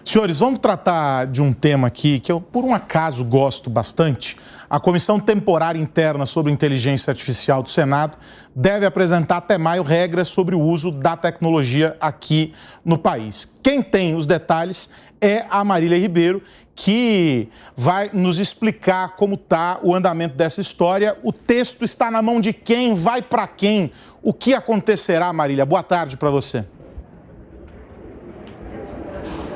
Senhores, vamos tratar de um tema aqui que eu, por um acaso, gosto bastante. A Comissão Temporária Interna sobre Inteligência Artificial do Senado deve apresentar até maio regras sobre o uso da tecnologia aqui no país. Quem tem os detalhes é a Marília Ribeiro, que vai nos explicar como está o andamento dessa história. O texto está na mão de quem? Vai para quem? O que acontecerá, Marília? Boa tarde para você.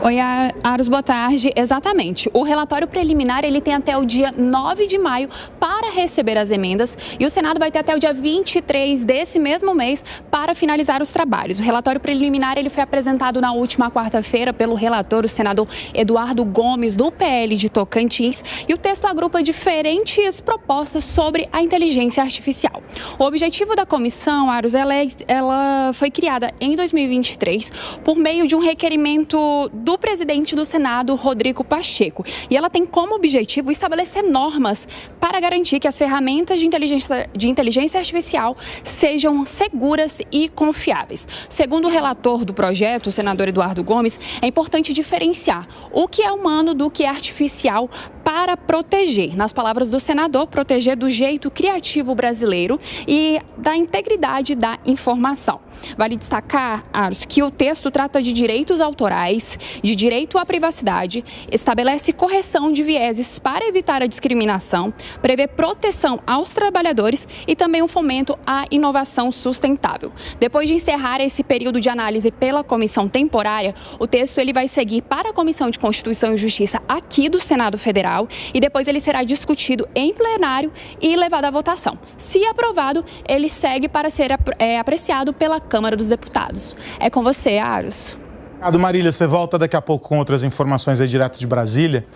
Oi, Aros, boa tarde. Exatamente. O relatório preliminar ele tem até o dia 9 de maio para receber as emendas e o Senado vai ter até o dia 23 desse mesmo mês para finalizar os trabalhos. O relatório preliminar ele foi apresentado na última quarta-feira pelo relator, o senador Eduardo Gomes, do PL de Tocantins, e o texto agrupa diferentes propostas sobre a inteligência artificial. O objetivo da comissão, Aros, ela foi criada em 2023 por meio de um requerimento do presidente do Senado, Rodrigo Pacheco. E ela tem como objetivo estabelecer normas para garantir que as ferramentas de inteligência artificial sejam seguras e confiáveis. Segundo o relator do projeto, o senador Eduardo Gomes, é importante diferenciar o que é humano do que é artificial para proteger, nas palavras do senador, proteger do jeito criativo brasileiro e da integridade da informação. Vale destacar, Aros, que o texto trata de direitos autorais, de direito à privacidade, estabelece correção de vieses para evitar a discriminação, prevê proteção aos trabalhadores e também um fomento à inovação sustentável. Depois de encerrar esse período de análise pela comissão temporária, o texto ele vai seguir para a Comissão de Constituição e Justiça aqui do Senado Federal e depois ele será discutido em plenário e levado à votação. Se aprovado, ele segue para ser apreciado pela Câmara dos Deputados. É com você, Aros. Obrigado, Marília. Você volta daqui a pouco com outras informações aí direto de Brasília.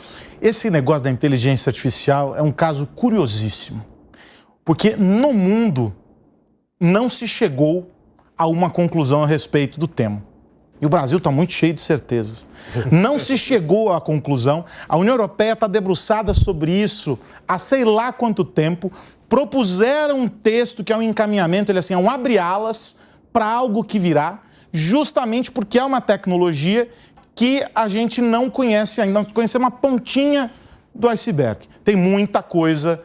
Esse negócio da inteligência artificial é um caso curiosíssimo, porque no mundo não se chegou a uma conclusão a respeito do tema. E o Brasil está muito cheio de certezas. Não se chegou à conclusão. A União Europeia está debruçada sobre isso há sei lá quanto tempo. Propuseram um texto que é um encaminhamento, ele assim, é um abre-alas para algo que virá, justamente porque é uma tecnologia que a gente não conhece ainda, nós conhecemos uma pontinha do iceberg. Tem muita coisa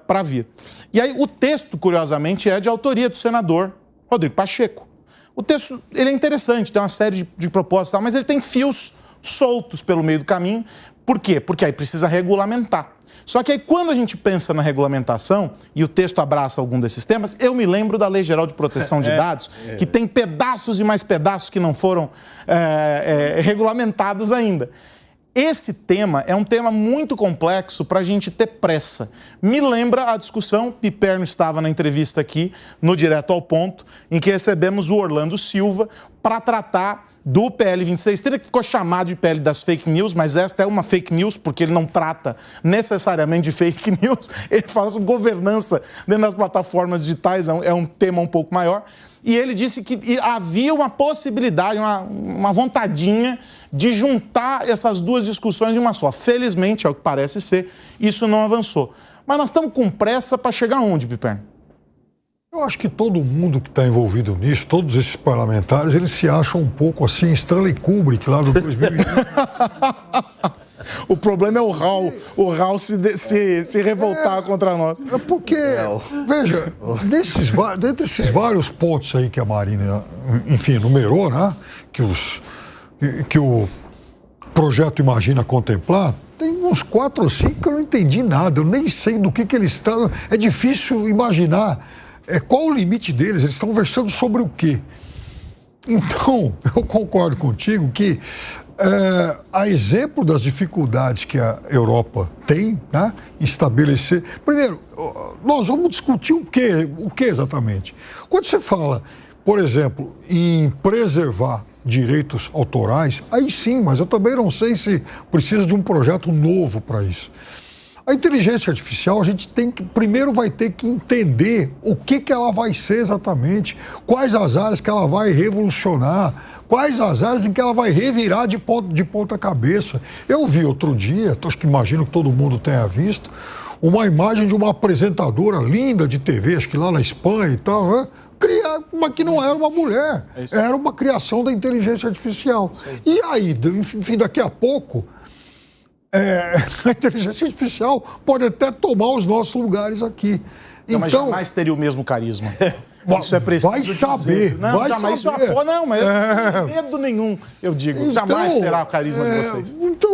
para vir. E aí o texto, curiosamente, é de autoria do senador Rodrigo Pacheco. O texto ele é interessante, tem uma série de propostas, mas ele tem fios soltos pelo meio do caminho. Por quê? Porque aí precisa regulamentar. Só que aí quando a gente pensa na regulamentação, e o texto abraça algum desses temas, eu me lembro da Lei Geral de Proteção de Dados, que tem pedaços e mais pedaços que não foram regulamentados ainda. Esse tema é um tema muito complexo para a gente ter pressa. Me lembra a discussão, Piperno estava na entrevista aqui, no Direto ao Ponto, em que recebemos o Orlando Silva para tratar do PL 2630, que ficou chamado de PL das fake news, mas esta é uma fake news, porque ele não trata necessariamente de fake news, ele fala sobre governança dentro das plataformas digitais, é um tema um pouco maior. E ele disse que havia uma possibilidade, uma vontadinha de juntar essas duas discussões em uma só. Felizmente, é o que parece ser, isso não avançou. Mas nós estamos com pressa para chegar onde, Piperno? Eu acho que todo mundo que está envolvido nisso, todos esses parlamentares, eles se acham um pouco assim, Stanley Kubrick, lá do 2020. O problema é o Raul se revoltar contra nós. É porque, veja, dentre esses vários pontos aí que a Marina, enfim, numerou, né, que o projeto imagina contemplar, tem uns 4 ou 5 que eu não entendi nada, eu nem sei do que eles tratam. É difícil imaginar qual o limite deles, eles estão conversando sobre o quê? Então, eu concordo contigo que a exemplo das dificuldades que a Europa tem, né, em estabelecer... Primeiro, nós vamos discutir o que exatamente? Quando você fala, por exemplo, em preservar direitos autorais, aí sim, mas eu também não sei se precisa de um projeto novo para isso. A inteligência artificial, a gente primeiro vai ter que entender o que ela vai ser exatamente, quais as áreas que ela vai revolucionar, quais as áreas em que ela vai revirar de ponta cabeça. Eu vi outro dia, acho que imagino que todo mundo tenha visto, uma imagem de uma apresentadora linda de TV, acho que lá na Espanha e tal, né? mas que não era uma mulher. Era uma criação da inteligência artificial. E aí, enfim, daqui a pouco, a inteligência artificial pode até tomar os nossos lugares aqui. Então, mas jamais teria o mesmo carisma. Isso é preciso vai saber, dizer. Não, vai jamais saber. Não, mas medo nenhum, eu digo. Então, jamais terá o carisma de vocês. Então,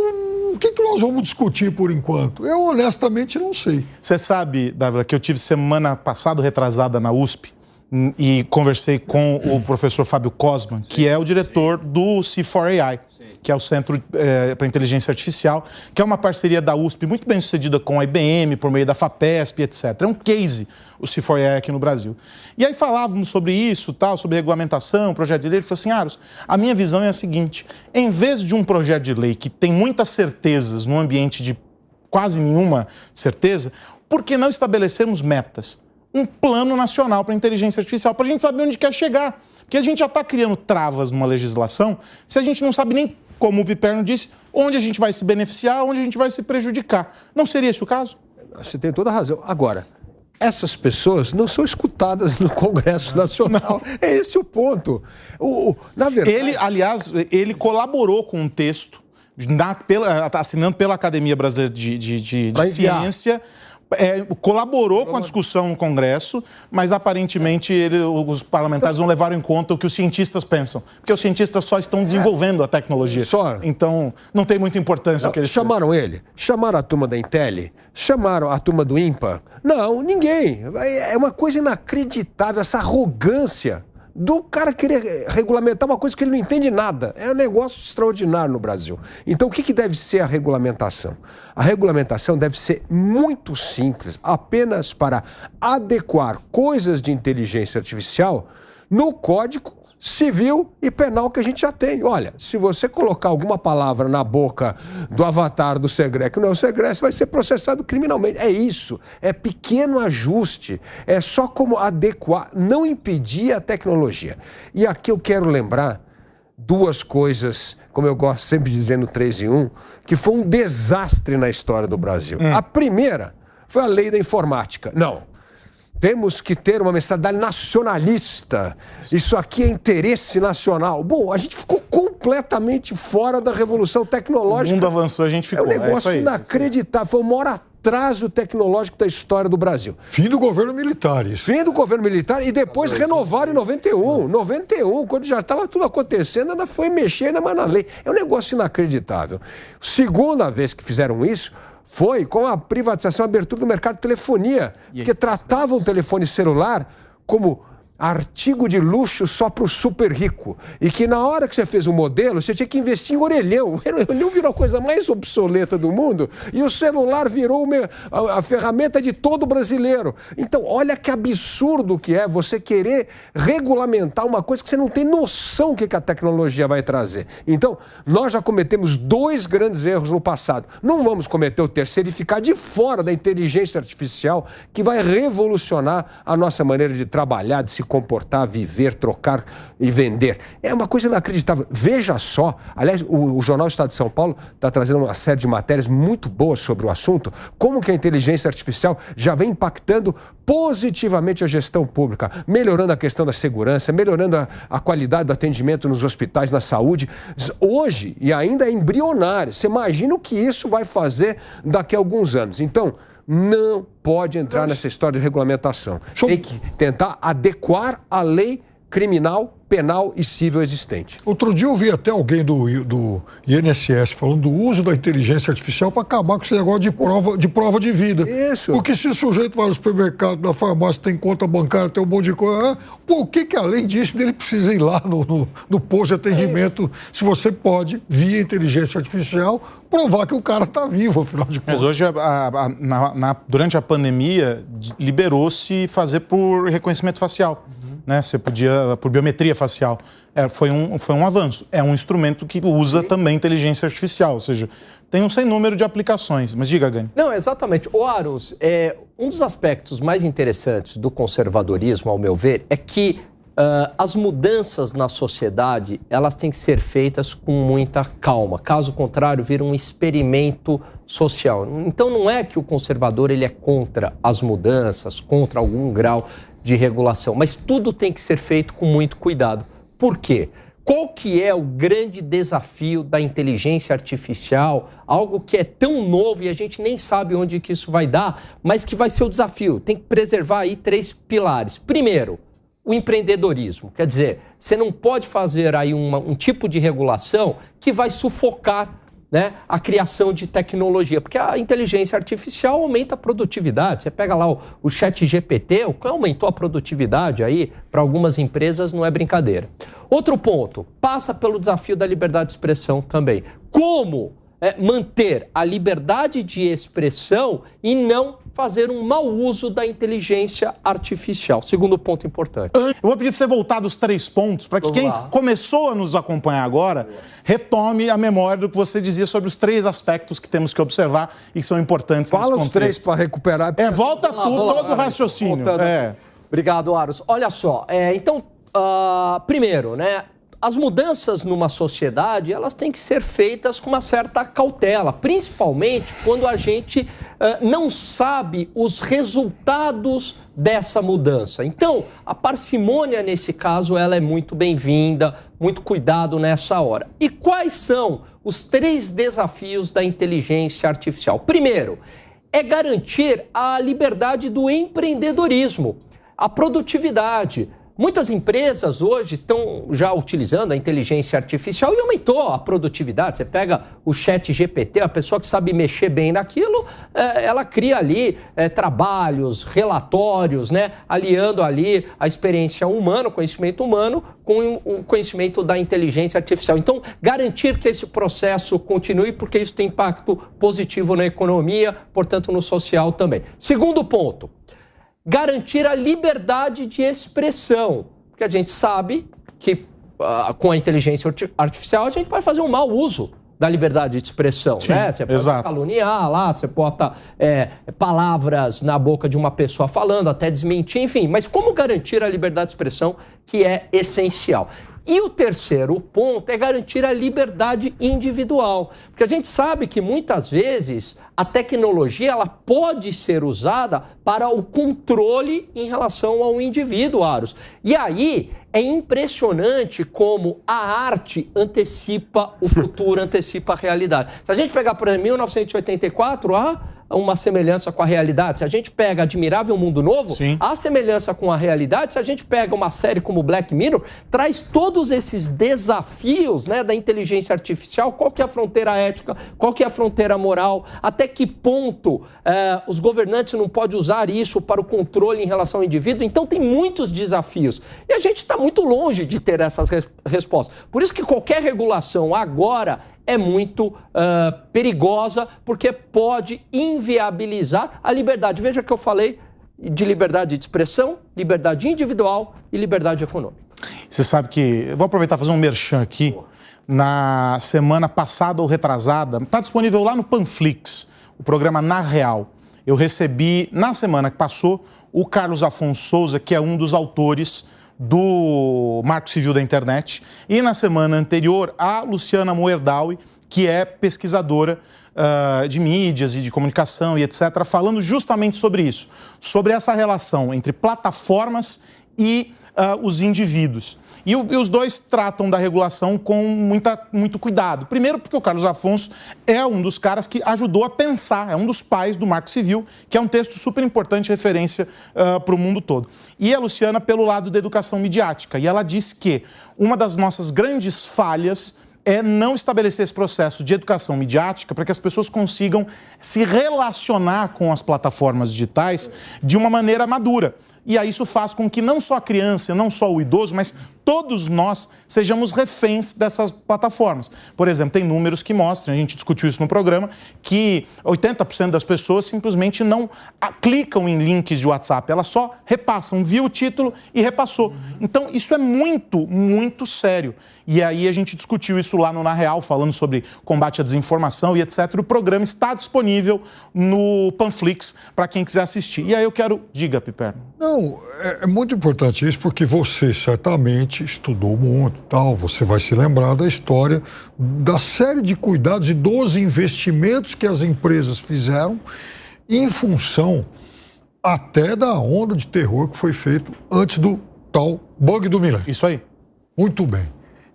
o que nós vamos discutir por enquanto? Eu, honestamente, não sei. Você sabe, Dávila, que eu tive semana passada, retrasada, na USP, e conversei com o professor Fábio Cosman, que é o diretor do C4AI, que é o Centro para Inteligência Artificial, que é uma parceria da USP muito bem sucedida com a IBM, por meio da FAPESP, etc. É um case, o C4AI aqui no Brasil. E aí falávamos sobre isso, tal, sobre regulamentação, projeto de lei. Ele falou assim, Aros, a minha visão é a seguinte, em vez de um projeto de lei que tem muitas certezas num ambiente de quase nenhuma certeza, por que não estabelecermos metas? Um plano nacional para a inteligência artificial, para a gente saber onde quer chegar. Porque a gente já está criando travas numa legislação se a gente não sabe nem, como o Piperno disse, onde a gente vai se beneficiar, onde a gente vai se prejudicar. Não seria esse o caso? Você tem toda a razão. Agora, essas pessoas não são escutadas no Congresso Nacional. Não. É esse o ponto. Na verdade... Ele colaborou com um texto, assinando pela Academia Brasileira de Ciência... colaborou com a discussão no Congresso, mas aparentemente os parlamentares não levaram em conta o que os cientistas pensam, porque os cientistas só estão desenvolvendo a tecnologia. Então, não tem muita importância o que eles chamaram ele, chamaram a turma da Intel, chamaram a turma do INPA. Não, ninguém. É uma coisa inacreditável, essa arrogância do cara querer regulamentar uma coisa que ele não entende nada. É um negócio extraordinário no Brasil. Então, o que deve ser a regulamentação? A regulamentação deve ser muito simples, apenas para adequar coisas de inteligência artificial no Código Civil e Penal que a gente já tem. Olha, se você colocar alguma palavra na boca do avatar do Segré, que não é o Segré, você vai ser processado criminalmente. É isso, é pequeno ajuste, é só como adequar, não impedir a tecnologia. E aqui eu quero lembrar duas coisas, como eu gosto sempre de dizer no 3 em 1, que foi um desastre na história do Brasil. A primeira foi a lei da informática. Não. Temos que ter uma mentalidade nacionalista. Isso aqui é interesse nacional. Bom, a gente ficou completamente fora da revolução tecnológica. O mundo avançou, a gente ficou. É um negócio inacreditável. Foi o maior atraso tecnológico da história do Brasil. Fim do governo militar, isso. Fim do governo militar e depois renovaram em 91. 91, quando já estava tudo acontecendo, ainda foi mexer ainda mais na lei. É um negócio inacreditável. Segunda vez que fizeram isso foi com a privatização, a abertura do mercado de telefonia, que tratavam o telefone celular como artigo de luxo só para o super rico. E que na hora que você fez o modelo, você tinha que investir em orelhão. O orelhão virou a coisa mais obsoleta do mundo e o celular virou a ferramenta de todo brasileiro. Então, olha que absurdo que é você querer regulamentar uma coisa que você não tem noção do que a tecnologia vai trazer. Então, nós já cometemos 2 grandes erros no passado. Não vamos cometer o terceiro e ficar de fora da inteligência artificial que vai revolucionar a nossa maneira de trabalhar, de se comportar, viver, trocar e vender. É uma coisa inacreditável. Veja só, aliás, o Jornal Estado de São Paulo está trazendo uma série de matérias muito boas sobre o assunto, como que a inteligência artificial já vem impactando positivamente a gestão pública, melhorando a questão da segurança, melhorando a qualidade do atendimento nos hospitais, na saúde. Hoje, e ainda é embrionário, você imagina o que isso vai fazer daqui a alguns anos. Então, não pode entrar nessa história de regulamentação. Tem que tentar adequar a lei criminal, penal e civil existente. Outro dia eu vi até alguém do INSS falando do uso da inteligência artificial para acabar com esse negócio de prova de vida. Isso. Porque se o sujeito vai no supermercado, na farmácia, tem conta bancária, tem um monte de coisa, por que além disso ele precisa ir lá no posto de atendimento, se você pode, via inteligência artificial, provar que o cara está vivo, afinal de contas. Mas hoje, durante a pandemia, liberou-se fazer por reconhecimento facial. Né? Você podia, por biometria facial. Foi um avanço. É um instrumento que usa também inteligência artificial, ou seja, tem um sem número de aplicações. Mas diga, Gani. Não, exatamente. O Aros, um dos aspectos mais interessantes do conservadorismo, ao meu ver, é que as mudanças na sociedade, elas têm que ser feitas com muita calma. Caso contrário, vira um experimento social. Então, não é que o conservador ele é contra as mudanças, contra algum grau de regulação, mas tudo tem que ser feito com muito cuidado. Por quê? Qual que é o grande desafio da inteligência artificial? Algo que é tão novo e a gente nem sabe onde que isso vai dar, mas que vai ser o desafio. Tem que preservar aí 3 pilares. Primeiro, o empreendedorismo. Quer dizer, você não pode fazer aí um tipo de regulação que vai sufocar, né, a criação de tecnologia, porque a inteligência artificial aumenta a produtividade. Você pega lá o ChatGPT, o que aumentou a produtividade aí para algumas empresas, não é brincadeira. Outro ponto, passa pelo desafio da liberdade de expressão também. Como manter a liberdade de expressão e não fazer um mau uso da inteligência artificial? Segundo ponto importante. Eu vou pedir para você voltar dos 3 pontos, para que quem começou a nos acompanhar agora retome a memória do que você dizia sobre os 3 aspectos que temos que observar e que são importantes nesse contexto. Fala os 3 para recuperar. Volta todo o raciocínio. Obrigado, Aros. Olha só, primeiro, né? As mudanças numa sociedade, elas têm que ser feitas com uma certa cautela, principalmente quando a gente não sabe os resultados dessa mudança. Então, a parcimônia, nesse caso, ela é muito bem-vinda, muito cuidado nessa hora. E quais são os 3 desafios da inteligência artificial? Primeiro, é garantir a liberdade do empreendedorismo, a produtividade. Muitas empresas hoje estão já utilizando a inteligência artificial e aumentou a produtividade. Você pega o ChatGPT, a pessoa que sabe mexer bem naquilo, ela cria ali trabalhos, relatórios, né, aliando ali a experiência humana, o conhecimento humano, com o conhecimento da inteligência artificial. Então, garantir que esse processo continue, porque isso tem impacto positivo na economia, portanto, no social também. Segundo ponto, garantir a liberdade de expressão, porque a gente sabe que com a inteligência artificial a gente pode fazer um mau uso da liberdade de expressão, sim, né? Você pode caluniar lá, você bota palavras na boca de uma pessoa falando, até desmentir, enfim. Mas como garantir a liberdade de expressão, que é essencial? E o terceiro ponto é garantir a liberdade individual. Porque a gente sabe que muitas vezes a tecnologia ela pode ser usada para o controle em relação ao indivíduo, Aros. E aí é impressionante como a arte antecipa o futuro, antecipa a realidade. Se a gente pegar, por exemplo, 1984, uma semelhança com a realidade. Se a gente pega Admirável Mundo Novo, sim, há semelhança com a realidade. Se a gente pega uma série como Black Mirror, traz todos esses desafios, né, da inteligência artificial. Qual que é a fronteira ética? Qual que é a fronteira moral? Até que ponto os governantes não podem usar isso para o controle em relação ao indivíduo? Então tem muitos desafios. E a gente está muito longe de ter essas respostas. Por isso que qualquer regulação agora é muito perigosa, porque pode inviabilizar a liberdade. Veja que eu falei de liberdade de expressão, liberdade individual e liberdade econômica. Você sabe que... Eu vou aproveitar e fazer um merchan aqui. Na semana passada ou retrasada, está disponível lá no Panflix, o programa Na Real. Eu recebi, na semana que passou, o Carlos Afonso Souza, que é um dos autores do Marco Civil da Internet, e na semana anterior a Luciana Moerdaui, que é pesquisadora de mídias e de comunicação e etc., falando justamente sobre isso, sobre essa relação entre plataformas e os indivíduos. E os dois tratam da regulação com muito cuidado. Primeiro porque o Carlos Afonso é um dos caras que ajudou a pensar, é um dos pais do Marco Civil, que é um texto super importante, referência para o mundo todo. E a Luciana pelo lado da educação midiática. E ela diz que uma das nossas grandes falhas é não estabelecer esse processo de educação midiática para que as pessoas consigam se relacionar com as plataformas digitais de uma maneira madura. E aí isso faz com que não só a criança, não só o idoso, mas todos nós sejamos reféns dessas plataformas. Por exemplo, tem números que mostram, a gente discutiu isso no programa, que 80% das pessoas simplesmente não clicam em links de WhatsApp, elas só repassam, viu o título e repassou. Então isso é muito, muito sério. E aí a gente discutiu isso lá no Na Real, falando sobre combate à desinformação e etc. O programa está disponível no Panflix para quem quiser assistir. E aí eu quero... Diga, Piperno. Não, é muito importante isso, porque você certamente estudou muito, tal, você vai se lembrar da história, da série de cuidados e dos investimentos que as empresas fizeram em função até da onda de terror que foi feito antes do tal bug do milênio. Isso aí. Muito bem.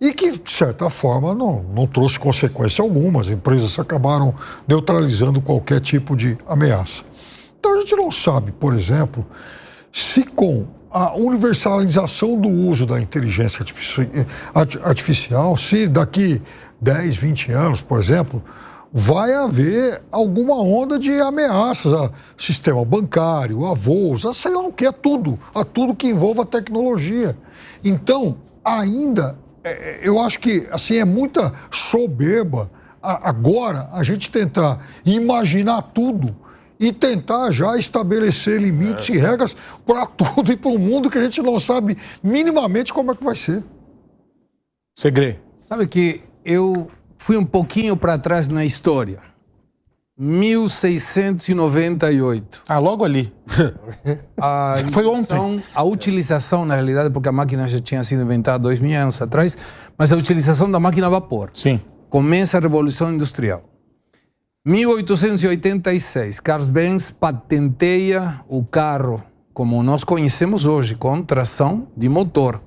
E que, de certa forma, não trouxe consequência alguma. As empresas acabaram neutralizando qualquer tipo de ameaça. Então a gente não sabe, por exemplo, se com a universalização do uso da inteligência artificial, se daqui 10, 20 anos, por exemplo, vai haver alguma onda de ameaças a sistema bancário, a voos, a sei lá o que, a tudo que envolva tecnologia. Então, ainda, eu acho que assim, é muita soberba agora a gente tentar imaginar tudo e tentar já estabelecer limites e regras para tudo e para um mundo que a gente não sabe minimamente como é que vai ser. Segredo. Sabe que eu fui um pouquinho para trás na história. 1698. Ah, logo ali. Foi ontem. A utilização, na realidade, porque a máquina já tinha sido inventada 2000 anos atrás, mas a utilização da máquina a vapor. Sim. Começa a Revolução Industrial. 1886, Carl Benz patenteia o carro como nós conhecemos hoje, com tração de motor.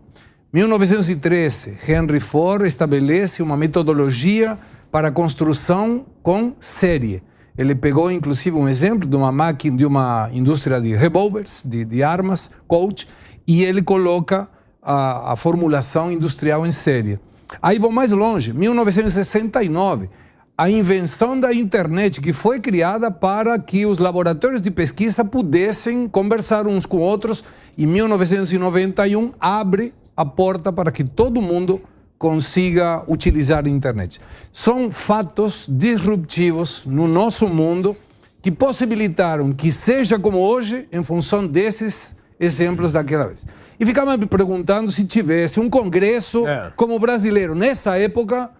1913, Henry Ford estabelece uma metodologia para a construção com série. Ele pegou, inclusive, um exemplo de uma máquina, de uma indústria de revólveres, de armas, Colt, e ele coloca a formulação industrial em série. Aí vou mais longe, 1969, a invenção da internet, que foi criada para que os laboratórios de pesquisa pudessem conversar uns com outros, e 1991 abre a porta para que todo mundo consiga utilizar a internet. São fatos disruptivos no nosso mundo que possibilitaram que seja como hoje em função desses exemplos daquela vez. E ficava me perguntando se tivesse um congresso como o brasileiro nessa época,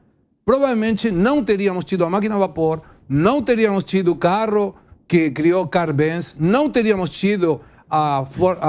provavelmente não teríamos tido a máquina a vapor, não teríamos tido o carro que criou Carl Benz, não teríamos tido a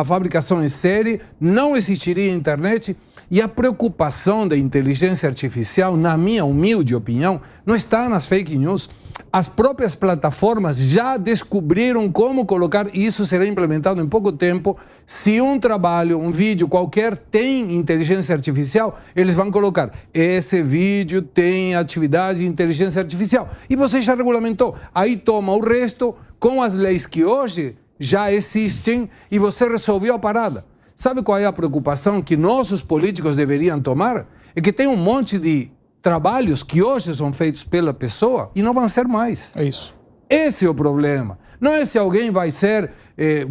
fabricação em série, não existiria a internet. E a preocupação da inteligência artificial, na minha humilde opinião, não está nas fake news. As próprias plataformas já descobriram como colocar, e isso será implementado em pouco tempo. Se um trabalho, um vídeo qualquer tem inteligência artificial, eles vão colocar, esse vídeo tem atividade de inteligência artificial. E você já regulamentou. Aí toma o resto com as leis que hoje já existem e você resolveu a parada. Sabe qual é a preocupação que nossos políticos deveriam tomar? É que tem um monte de trabalhos que hoje são feitos pela pessoa e não vão ser mais. É isso. Esse é o problema. Não é se alguém vai ser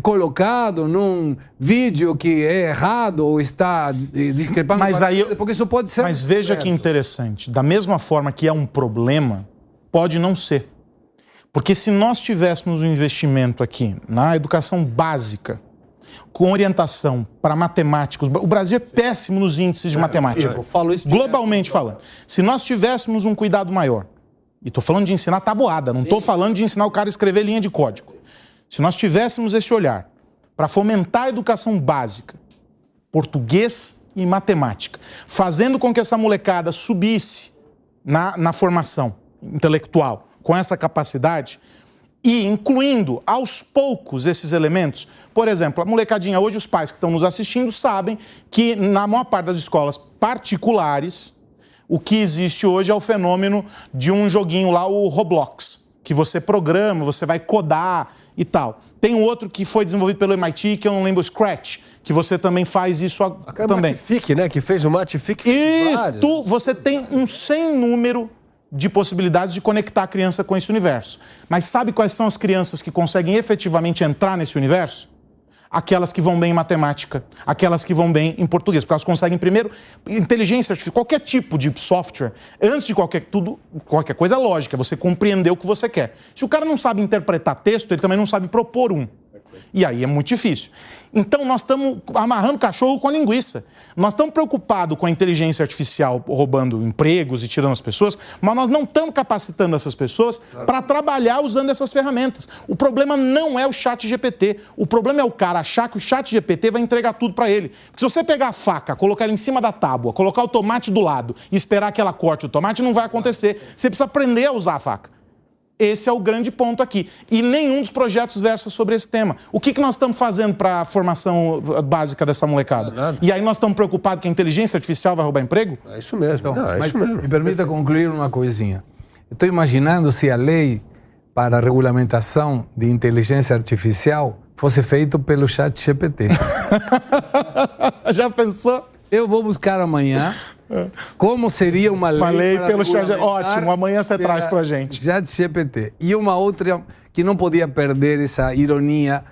colocado num vídeo que é errado ou está discrepando. Mas aí, porque isso pode ser. Mas veja que interessante. Da mesma forma que é um problema, pode não ser. Porque se nós tivéssemos um investimento aqui na educação básica, com orientação para matemáticos, o Brasil é péssimo nos índices de matemática, eu falo isso globalmente falando. Se nós tivéssemos um cuidado maior, e estou falando de ensinar tabuada, não estou falando de ensinar o cara a escrever linha de código. Se nós tivéssemos esse olhar para fomentar a educação básica, português e matemática, fazendo com que essa molecada subisse na formação intelectual com essa capacidade, e incluindo aos poucos esses elementos. Por exemplo, a molecadinha, hoje os pais que estão nos assistindo sabem que na maior parte das escolas particulares, o que existe hoje é o fenômeno de um joguinho lá, o Roblox, que você programa, você vai codar e tal. Tem um outro que foi desenvolvido pelo MIT, que eu não lembro, o Scratch, que você também faz isso também. Matific, né? Que fez o Matific. Isso, você tem um sem número de possibilidades de conectar a criança com esse universo. Mas sabe quais são as crianças que conseguem efetivamente entrar nesse universo? Aquelas que vão bem em matemática, aquelas que vão bem em português, porque elas conseguem primeiro inteligência artificial, qualquer tipo de software, antes de qualquer coisa lógica, você compreender o que você quer. Se o cara não sabe interpretar texto, ele também não sabe propor um. E aí é muito difícil. Então nós estamos amarrando cachorro com a linguiça. Nós estamos preocupados com a inteligência artificial roubando empregos e tirando as pessoas, mas nós não estamos capacitando essas pessoas para trabalhar usando essas ferramentas. O problema não é o ChatGPT. O problema é o cara achar que o ChatGPT vai entregar tudo para ele. Porque se você pegar a faca, colocar ela em cima da tábua, colocar o tomate do lado e esperar que ela corte o tomate, não vai acontecer. Você precisa aprender a usar a faca. Esse é o grande ponto aqui. E nenhum dos projetos versa sobre esse tema. O que nós estamos fazendo para a formação básica dessa molecada? E aí nós estamos preocupados que a inteligência artificial vai roubar emprego? É isso mesmo. Então, Não, é mas isso mesmo. me permita concluir uma coisinha. Estou imaginando se a lei para a regulamentação de inteligência artificial fosse feita pelo ChatGPT. Já pensou? Eu vou buscar amanhã como seria uma lei, Uma lei para pelo ChatGPT. regulamentar Ótimo, amanhã você pela traz pra gente. ChatGPT. E uma outra que não podia perder essa ironia.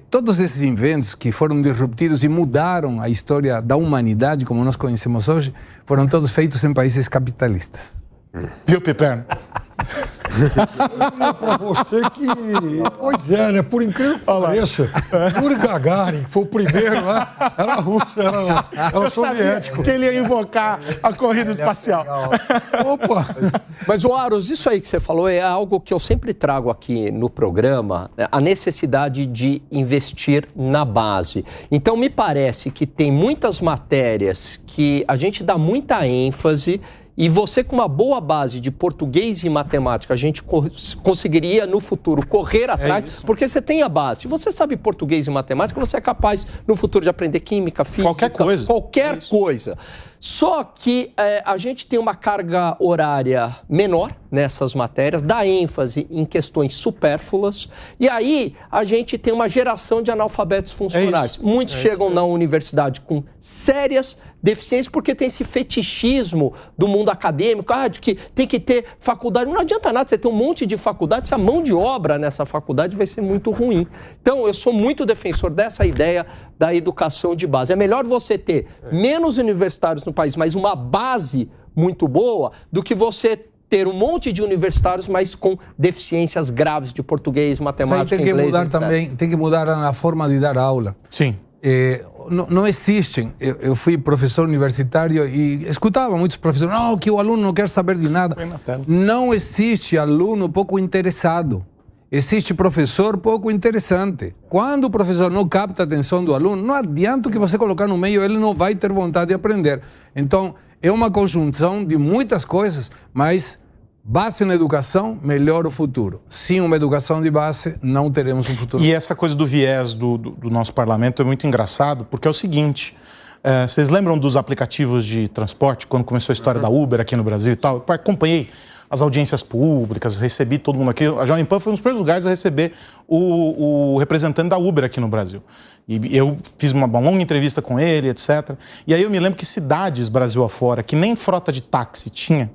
Todos esses inventos que foram disruptivos e mudaram a história da humanidade, como nós conhecemos hoje, foram todos feitos em países capitalistas. Viu, Piperno? Para você que... Pois é, né? Por incrível que pareça, Yuri Gagarin, que foi o primeiro lá, era russo, era soviético. Que ele ia invocar a corrida espacial. Opa! Mas, Aros, isso aí que você falou é algo que eu sempre trago aqui no programa, a necessidade de investir na base. Então, me parece que tem muitas matérias que a gente dá muita ênfase e você, com uma boa base de português e matemática, a gente conseguiria, no futuro, correr atrás, porque você tem a base. Se você sabe português e matemática, você é capaz, no futuro, de aprender química, física... Qualquer coisa. Qualquer coisa. Só que a gente tem uma carga horária menor nessas matérias, dá ênfase em questões supérfluas, e aí a gente tem uma geração de analfabetos funcionais. Muitos chegam na universidade com sérias deficiências porque tem esse fetichismo do mundo acadêmico, de que tem que ter faculdade. Não adianta nada você ter um monte de faculdade, se a mão de obra nessa faculdade vai ser muito ruim. Então, eu sou muito defensor dessa ideia da educação de base. É melhor você ter menos universitários no país, mas uma base muito boa, do que você ter um monte de universitários, mas com deficiências graves de português, matemática, tem que inglês, mudar etc. também, tem que mudar na forma de dar aula. Sim. Não existem. Eu fui professor universitário e escutava muitos professores, não, que o aluno não quer saber de nada. Não existe aluno pouco interessado. Existe professor pouco interessante. Quando o professor não capta a atenção do aluno, não adianta o que você colocar no meio, ele não vai ter vontade de aprender. Então, é uma conjunção de muitas coisas, mas base na educação, melhora o futuro. Sem uma educação de base, não teremos um futuro. E essa coisa do viés do nosso parlamento é muito engraçado, porque é o seguinte, vocês lembram dos aplicativos de transporte, quando começou a história da Uber aqui no Brasil e tal? Eu acompanhei as audiências públicas, recebi todo mundo aqui. A Jovem Pan foi um dos primeiros lugares a receber o representante da Uber aqui no Brasil. E eu fiz uma longa entrevista com ele, etc. E aí eu me lembro que cidades Brasil afora, que nem frota de táxi tinha,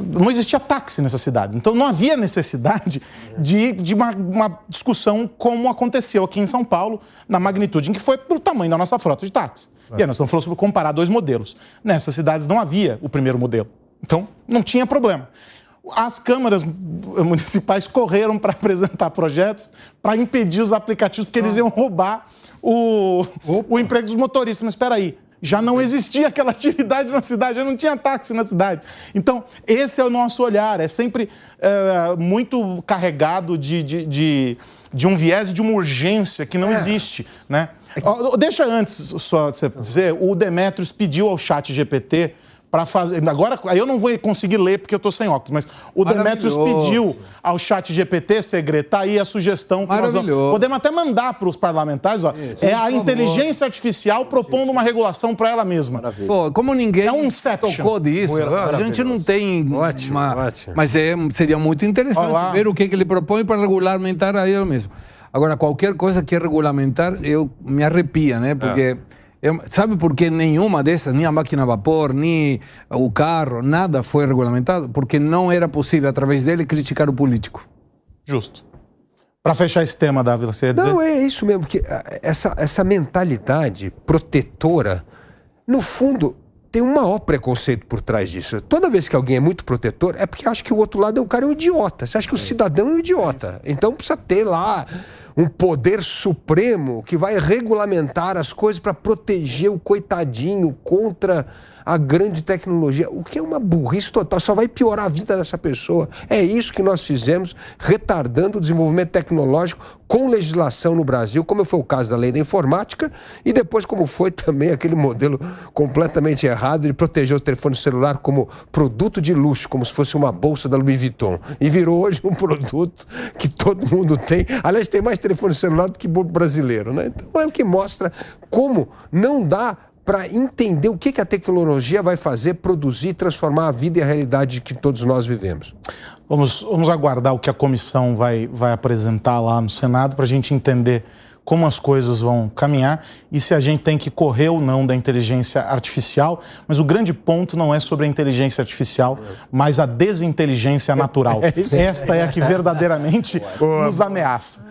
não existia táxi nessas cidades. Então não havia necessidade de uma discussão como aconteceu aqui em São Paulo, na magnitude em que foi pelo tamanho da nossa frota de táxi. E aí nós estamos falando sobre comparar dois modelos. Nessas cidades não havia o primeiro modelo. Então não tinha problema. As câmaras municipais correram para apresentar projetos para impedir os aplicativos, porque eles iam roubar o emprego dos motoristas. Mas espera aí, já não existia aquela atividade na cidade, já não tinha táxi na cidade. Então, esse é o nosso olhar, é sempre muito carregado de um viés e de uma urgência que não existe, né? Deixa antes só você dizer, o Demetrios pediu ao ChatGPT para fazer... Agora, aí eu não vou conseguir ler porque eu estou sem óculos, mas o Demetrios pediu ao ChatGPT, Segredo, tá aí a sugestão que nós podemos até mandar para os parlamentares, ó, a inteligência artificial propondo uma regulação para ela mesma. Pô, como ninguém tocou disso, a gente não tem... Ótimo. Mas seria muito interessante ver o que ele propõe para regulamentar a ele mesmo. Agora, qualquer coisa que é regulamentar, eu me arrepia, né? Porque... Sabe por que nenhuma dessas, nem a máquina a vapor, nem o carro, nada foi regulamentado? Porque não era possível, através dele, criticar o político. Justo. Para fechar esse tema, Dávila, você ia dizer? Não, é isso mesmo, que essa mentalidade protetora, no fundo, tem um maior preconceito por trás disso. Toda vez que alguém é muito protetor, é porque acha que o outro lado é um idiota. Você acha que o cidadão é um idiota. Então precisa ter lá um poder supremo que vai regulamentar as coisas para proteger o coitadinho contra a grande tecnologia, o que é uma burrice total, só vai piorar a vida dessa pessoa. É isso que nós fizemos, retardando o desenvolvimento tecnológico com legislação no Brasil, como foi o caso da lei da informática, e depois como foi também aquele modelo completamente errado de proteger o telefone celular como produto de luxo, como se fosse uma bolsa da Louis Vuitton. E virou hoje um produto que todo mundo tem. Aliás, tem mais telefone celular do que brasileiro, né? Então é o que mostra como não dá para entender o que a tecnologia vai fazer, produzir, transformar a vida e a realidade que todos nós vivemos. Vamos aguardar o que a comissão vai apresentar lá no Senado para a gente entender como as coisas vão caminhar e se a gente tem que correr ou não da inteligência artificial. Mas o grande ponto não é sobre a inteligência artificial, mas a desinteligência natural. Esta é a que verdadeiramente nos ameaça.